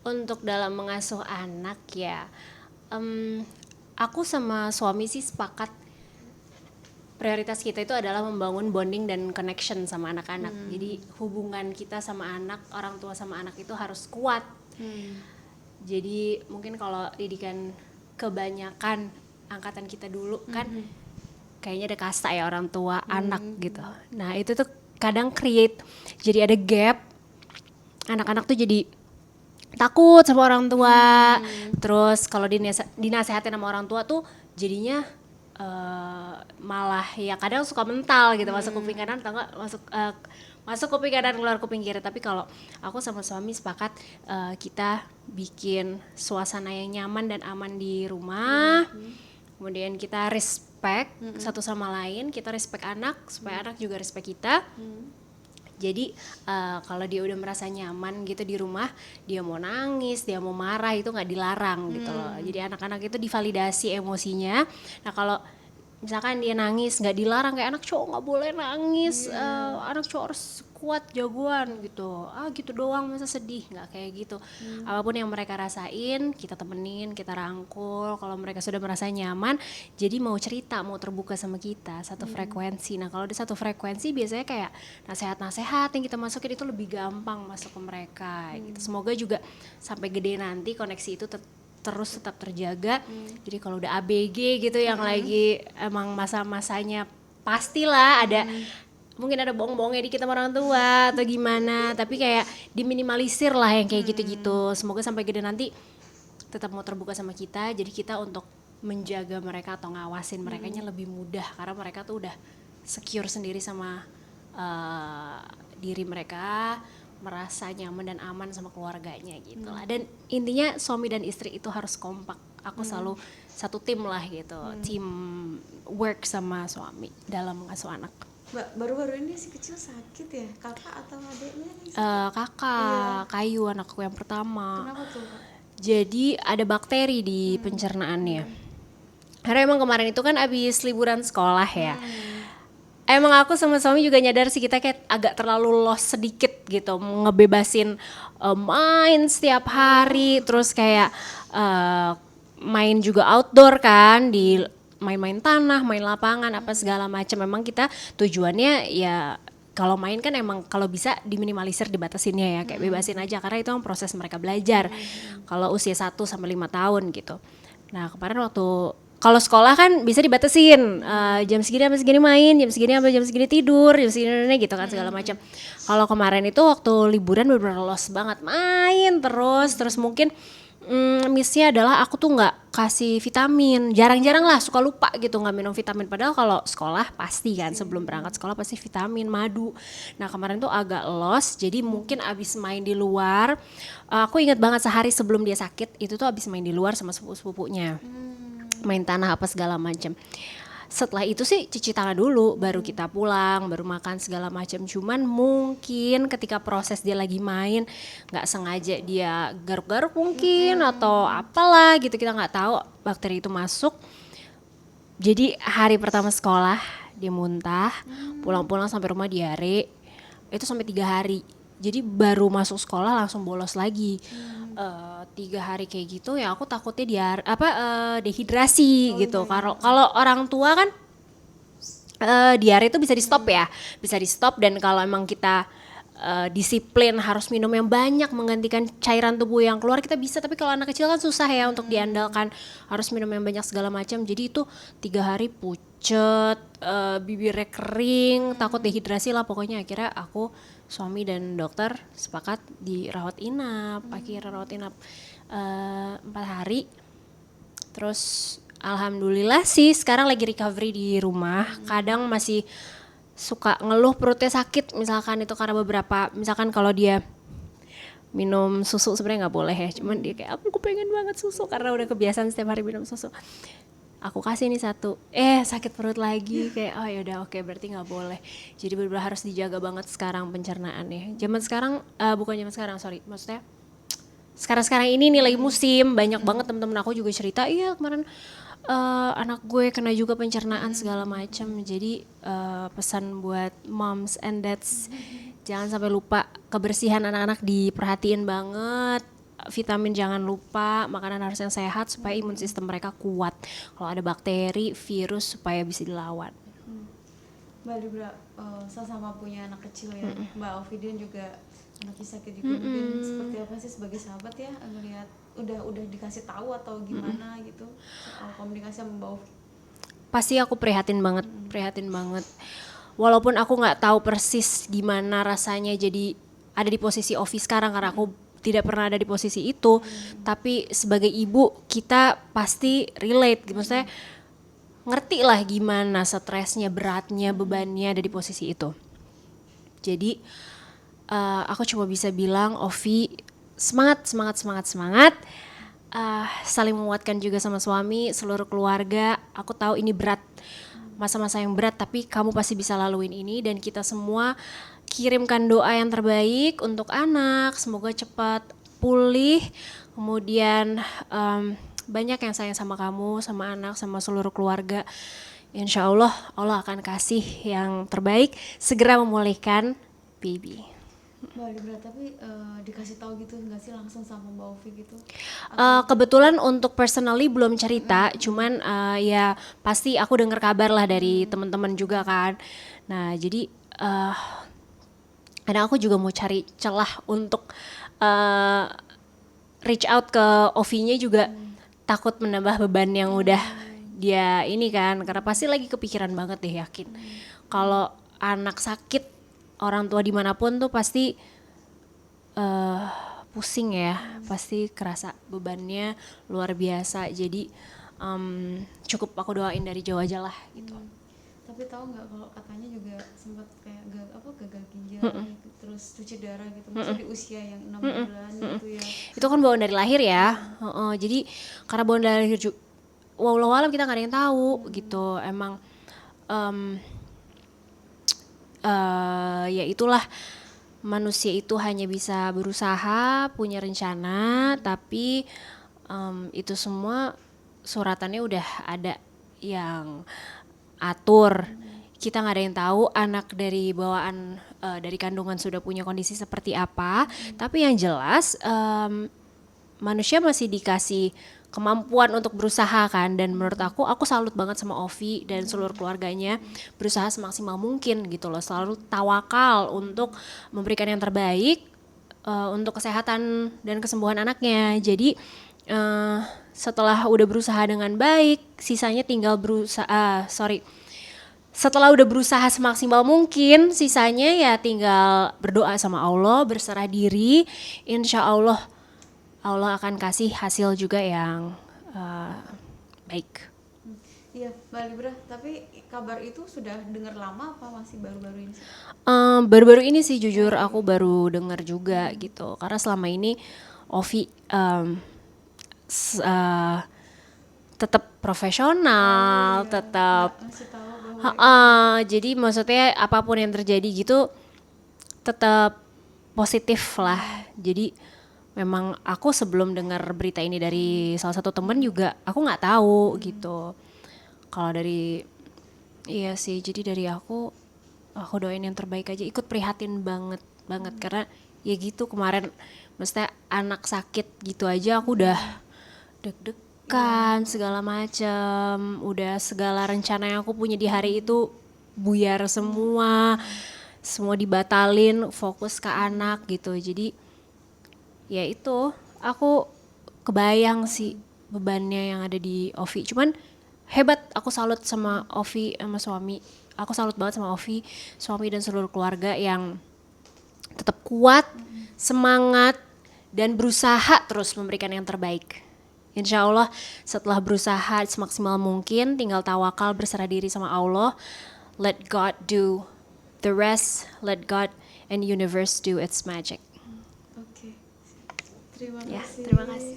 Untuk dalam mengasuh anak ya, aku sama suami sih sepakat prioritas kita itu adalah membangun bonding dan connection sama anak-anak. Jadi hubungan kita sama anak, orang tua sama anak itu harus kuat. Jadi mungkin kalau didikan kebanyakan angkatan kita dulu kan kayaknya ada kasta ya orang tua anak gitu. Nah itu tuh kadang create jadi ada gap, anak-anak tuh jadi takut sama orang tua. Terus kalau dinasehatin sama orang tua tuh jadinya malah ya kadang suka mental gitu, masuk kuping kanan atau enggak masuk kuping kanan keluar kuping kiri. Tapi kalau aku sama suami sepakat kita bikin suasana yang nyaman dan aman di rumah. Kemudian kita respect satu sama lain, kita respect anak supaya anak juga respect kita. Jadi kalau dia udah merasa nyaman gitu di rumah, dia mau nangis, dia mau marah itu nggak dilarang gitu loh. Jadi anak-anak itu divalidasi emosinya. Nah kalau misalkan dia nangis nggak dilarang, kayak anak cowok nggak boleh nangis, anak cowok harus kuat jagoan gitu, gitu doang masa sedih, nggak kayak gitu. Apapun yang mereka rasain kita temenin, kita rangkul. Kalau mereka sudah merasa nyaman, jadi mau cerita, mau terbuka sama kita satu frekuensi. Nah kalau di satu frekuensi biasanya kayak nasehat-nasehat yang kita masukin itu lebih gampang masuk ke mereka gitu. Semoga juga sampai gede nanti koneksi itu terus tetap terjaga. Jadi kalau udah ABG gitu yang lagi emang masa-masanya pastilah ada mungkin ada bohong-bohongnya dikit sama orang tua atau gimana, tapi kayak diminimalisir lah yang kayak gitu-gitu. Semoga sampai gede nanti tetap mau terbuka sama kita, jadi kita untuk menjaga mereka atau ngawasin merekanya lebih mudah karena mereka tuh udah secure sendiri sama diri mereka, merasa nyaman dan aman sama keluarganya gitu lah. Dan intinya suami dan istri itu harus kompak. Aku selalu satu tim lah gitu, tim work sama suami dalam mengasuh anak. Mbak, baru-baru ini si kecil sakit ya? Kakak atau adiknya nih? Kakak, Kayu anakku yang pertama. Kenapa tuh, Kak? Jadi ada bakteri di pencernaannya. Karena emang kemarin itu kan abis liburan sekolah ya. Emang aku sama suami juga nyadar sih kita kayak agak terlalu lost sedikit gitu, ngebebasin main setiap hari, terus kayak main juga outdoor kan, di main-main tanah, main lapangan apa segala macam. Memang kita tujuannya ya kalau main kan emang kalau bisa diminimalisir, dibatasinnya ya, kayak bebasin aja karena itu kan proses mereka belajar. Kalau usia 1 sampai 5 tahun gitu. Nah, kemarin waktu kalau sekolah kan bisa dibatasin jam segini sampai segini main, jam segini sampai jam segini tidur, jam segini gitu kan segala macam. Kalau kemarin itu waktu liburan bener-bener lost banget, main terus mungkin missnya adalah aku tuh nggak kasih vitamin, jarang-jarang lah suka lupa gitu nggak minum vitamin. Padahal kalau sekolah pasti kan sebelum berangkat sekolah pasti vitamin, madu. Nah kemarin tuh agak lost, jadi mungkin abis main di luar. Aku ingat banget sehari sebelum dia sakit itu tuh abis main di luar sama sepupu-sepupunya, main tanah apa segala macam. Setelah itu sih cuci tangan dulu, baru kita pulang, baru makan segala macam. Cuman mungkin ketika proses dia lagi main, nggak sengaja dia garuk-garuk mungkin atau apalah gitu, kita nggak tahu bakteri itu masuk. Jadi hari pertama sekolah dia muntah, pulang-pulang sampai rumah diare, itu sampai 3 hari. Jadi baru masuk sekolah langsung bolos lagi. 3 hari kayak gitu ya aku takutnya dehidrasi gitu. Kalau orang tua kan diare itu bisa di stop ya, bisa di stop. Dan kalau emang kita disiplin harus minum yang banyak menggantikan cairan tubuh yang keluar kita bisa. Tapi kalau anak kecil kan susah ya untuk diandalkan, harus minum yang banyak segala macam. Jadi itu 3 hari pucet, bibirnya kering, takut dehidrasi lah pokoknya. Akhirnya aku, suami dan dokter sepakat dirawat inap. Akhirnya rawat inap 4 hari. Terus alhamdulillah sih sekarang lagi recovery di rumah. Kadang masih suka ngeluh perutnya sakit misalkan itu karena beberapa, misalkan kalau dia minum susu sebenarnya nggak boleh ya, cuman dia kayak aku pengen banget susu karena udah kebiasaan setiap hari minum susu. Aku kasih nih 1, sakit perut lagi, kayak oh yaudah oke, berarti nggak boleh. Jadi benar-benar harus dijaga banget sekarang pencernaannya. Zaman sekarang maksudnya sekarang ini nih lagi musim, banyak banget temen-temen aku juga cerita, iya kemarin anak gue kena juga pencernaan segala macam. Jadi pesan buat moms and dads, jangan sampai lupa kebersihan anak-anak diperhatiin banget. vitamin jangan lupa, makanan harus yang sehat supaya imun sistem mereka kuat. Kalau ada bakteri, virus supaya bisa dilawan. Mbak Libra sama-sama punya anak kecil ya. Mbak Ovidian juga anaknya sakit juga. Mungkin seperti apa sih sebagai sahabat ya ngelihat udah dikasih tahu atau gimana gitu soal komunikasi sama Mbak Ovi? Pasti aku prihatin banget. Walaupun aku nggak tahu persis gimana rasanya jadi ada di posisi Ovi sekarang karena aku tidak pernah ada di posisi itu, tapi sebagai ibu kita pasti relate, gitu. Maksudnya ngerti lah gimana stresnya, beratnya, bebannya ada di posisi itu. Jadi aku cuma bisa bilang Ovi semangat. Saling menguatkan juga sama suami, seluruh keluarga. Aku tahu ini berat, masa-masa yang berat, tapi kamu pasti bisa laluin ini. Dan kita semua kirimkan doa yang terbaik untuk anak, semoga cepat pulih. Kemudian banyak yang sayang sama kamu, sama anak, sama seluruh keluarga. Insya Allah, Allah akan kasih yang terbaik, segera memulihkan baby. Mbak Libra, tapi dikasih tahu gitu nggak sih langsung sama Mbak Ovi gitu? Kebetulan untuk personally belum cerita, cuman ya pasti aku dengar kabar lah dari teman-teman juga kan. Nah jadi kadang aku juga mau cari celah untuk reach out ke Ovi-nya juga, takut menambah beban yang udah dia ini kan, karena pasti lagi kepikiran banget deh, yakin. Kalau anak sakit, orang tua dimanapun tuh pasti pusing ya, pasti kerasa bebannya luar biasa. Jadi cukup aku doain dari jauh aja lah gitu. Tapi tahu nggak kalau katanya juga sempat kayak gagal ginjal, gitu, terus cuci darah gitu, maksudnya di usia yang 6 bulan gitu ya. Itu kan bawaan dari lahir ya. Jadi karena bawaan dari lahir walau alam kita nggak ada yang tahu gitu. Emang ya itulah, manusia itu hanya bisa berusaha, punya rencana, tapi itu semua suratannya udah ada yang atur. Kita nggak ada yang tahu anak dari bawaan dari kandungan sudah punya kondisi seperti apa, tapi yang jelas manusia masih dikasih kemampuan untuk berusaha kan. Dan menurut aku salut banget sama Ovi dan seluruh keluarganya, berusaha semaksimal mungkin gitu loh, selalu tawakal untuk memberikan yang terbaik untuk kesehatan dan kesembuhan anaknya. Jadi setelah udah berusaha dengan baik, sisanya tinggal setelah udah berusaha semaksimal mungkin, sisanya ya tinggal berdoa sama Allah, berserah diri. Insya Allah akan kasih hasil juga yang baik. Iya, Mbak Libra, tapi kabar itu sudah dengar lama apa masih baru-baru ini sih? Baru-baru ini sih jujur aku baru dengar juga gitu, karena selama ini Ovi tetap profesional, tetap Masih tahu bahwa jadi maksudnya apapun yang terjadi gitu tetap positif lah. Jadi memang aku sebelum dengar berita ini dari salah satu temen juga aku nggak tahu gitu. Kalau dari iya sih, jadi dari aku doain yang terbaik aja, ikut prihatin banget karena ya gitu, kemarin maksudnya anak sakit gitu aja aku udah deg-degan segala macam, udah segala rencana yang aku punya di hari itu buyar semua dibatalin, fokus ke anak gitu. Jadi ya itu, aku kebayang sih bebannya yang ada di Ovi. Cuman hebat, aku salut sama Ovi sama suami. Aku salut banget sama Ovi, suami dan seluruh keluarga yang tetap kuat, semangat, dan berusaha terus memberikan yang terbaik. Insya Allah setelah berusaha semaksimal mungkin, tinggal tawakal, berserah diri sama Allah. Let God do the rest, let God and universe do its magic. Oke. Terima Ya, kasih. terima kasih.